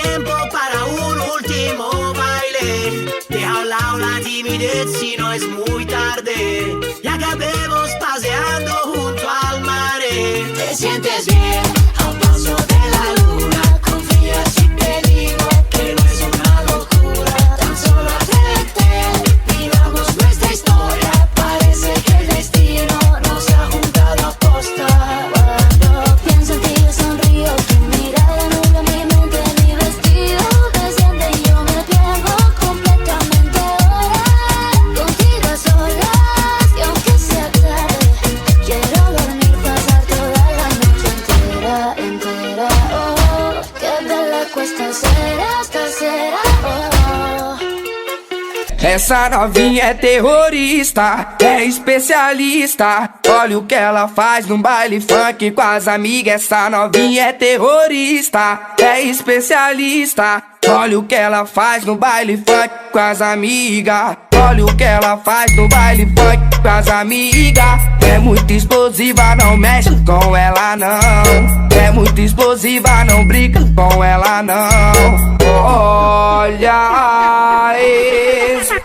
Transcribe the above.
tiempo para un último baile. Deja a un lado la timidez si no es muy tarde y acabemos paseando junto al mar. Te sientes bien al paso de la luna. Confía si te digo que no es una locura. Tan solo atrévete, vivamos nuestra historia. Parece que el destino nos ha juntado a posta. Cuando pienso en ti yo sonrío, tu mirada nubla mi mente, mi vestido me siente y yo me pierdo completamente ahora. Contigo a solas y aunque sea tarde, quiero dormir, pasar toda la noche entera, entera. Oh, qué bella questa sera, oh. Essa novinha é terrorista, é especialista. Olha o que ela faz no baile funk com as amigas. Essa novinha é terrorista, é especialista. Olha o que ela faz no baile funk com as amigas. Olha o que ela faz no baile funk com as amigas. É muito explosiva, não mexe com ela não. É muito explosiva, não brinca com ela não. Olha esse.